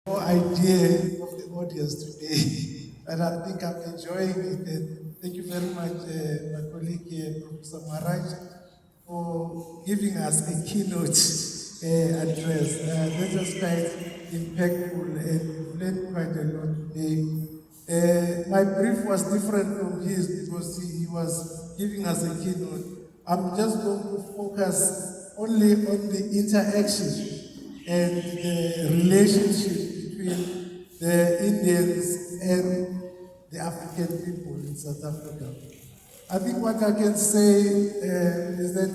No idea of the audience today, and I think I'm enjoying it. And thank you very much, my colleague Professor Maharaj, for giving us a keynote address. That was quite impactful and we've learned quite a lot today. My brief was different from his because he was giving us a keynote. I'm just going to focus only on the interaction and the relationship between the Indians and the African people in South Africa. I think what I can say is that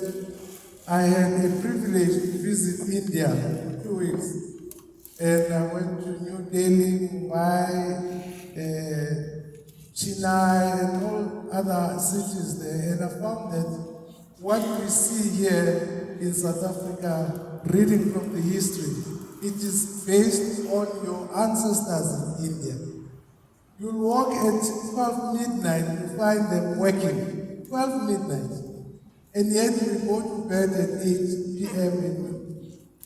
I had a privilege to visit India for 2 weeks. And I went to New Delhi, Mumbai, Chennai, and all other cities there. And I found that what we see here in South Africa, reading from the history, it is based on your ancestors in India. You'll walk at 12 midnight, you find them working, 12 midnight. And yet we go to bed at 8 p.m. and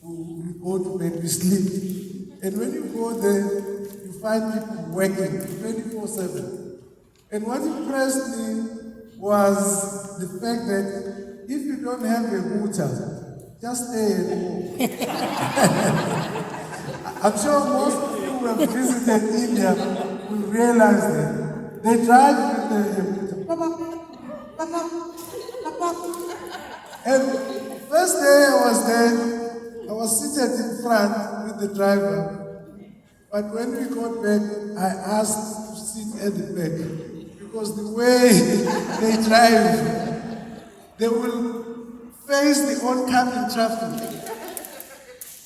we go to bed, we sleep. And when you go there, you find people working 24/7. And what impressed me was the fact that if you don't have a hooter, just stay at home. I'm sure most of you who have visited India will realize that they drive with the hooter. Papa, papa, papa. And first day I was there, I was seated in front with the driver. But when we got back, I asked to sit at the back because the way they drive, they will face the oncoming traffic.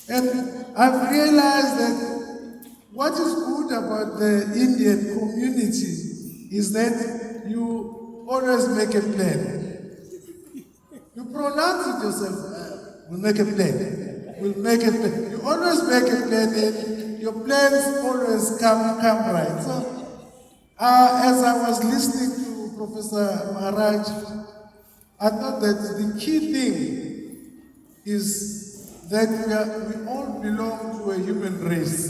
And I've realized that what is good about the Indian community is that you always make a plan. You pronounce it yourself, we'll make a plan. We'll make a plan. You always make a plan and your plans always come right. So as I was listening to Professor Maharaj, I thought that the key thing is that we all belong to a human race.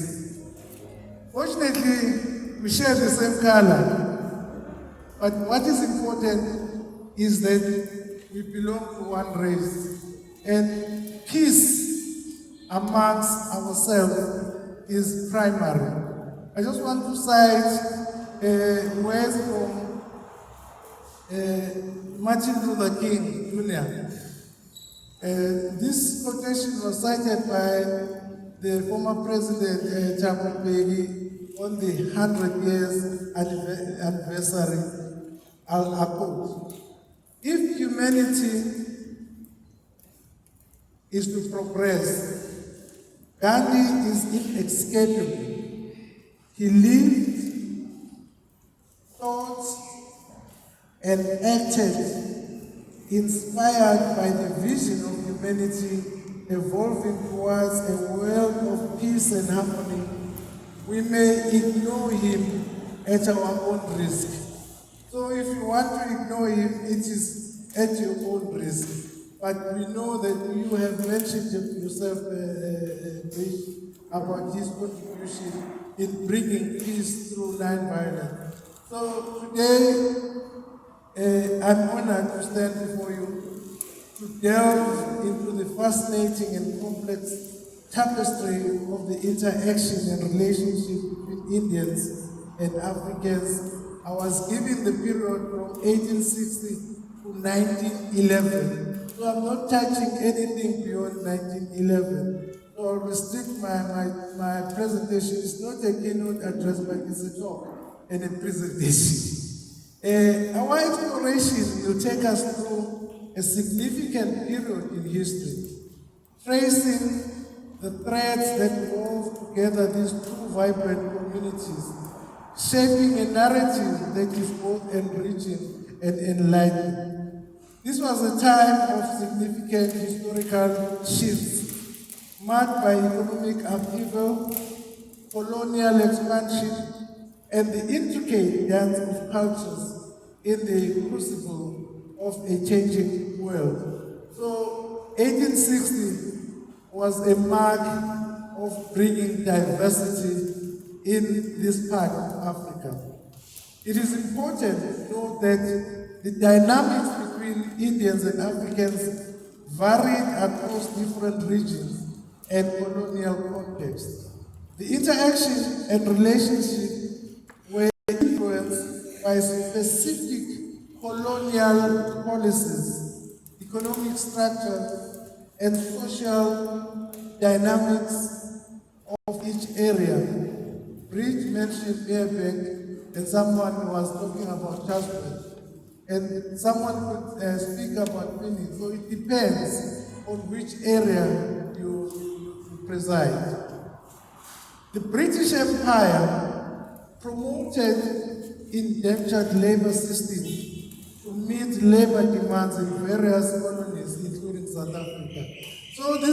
Fortunately, we share the same color. But what is important is that we belong to one race. And peace amongst ourselves is primary. I just want to cite words from Martin Luther King Jr. This quotation was cited by the former president Thabo Mbeki on the 100 years anniversary. I'll quote, "If humanity is to progress, Gandhi is inescapable. He lived, thought, and acted inspired by the vision of humanity evolving towards a world of peace and harmony. We may ignore him at our own risk." So if you want to ignore him, it is at your own risk. But we know that you have mentioned yourself about his contribution in bringing peace through non-violence. So today, I'm honored to stand before you to delve into the fascinating and complex tapestry of the interaction and relationship between Indians and Africans. I was given the period from 1860 to 1911. So I'm not touching anything beyond 1911. So I'll restrict my presentation. It's not a keynote address, but it's a talk and a presentation. Our exploration will take us through a significant period in history, tracing the threads that wove together these two vibrant communities, shaping a narrative that is both enriching and enlightening. This was a time of significant historical shifts, marked by economic upheaval, colonial expansion, and the intricate dance of cultures in the crucible of a changing world. So 1860 was a mark of bringing diversity in this part of Africa. It is important to know that the dynamics between Indians and Africans varied across different regions and colonial contexts. The interaction and relationship were influenced by specific colonial policies, economic structure, and social dynamics of each area. Bridge mentioned Fairbank, and someone was talking about Chatsworth, and someone could speak about Phoenix. So it depends on which area you preside. The British Empire promoted indentured labor systems to meet labor demands in various colonies, including South Africa. So this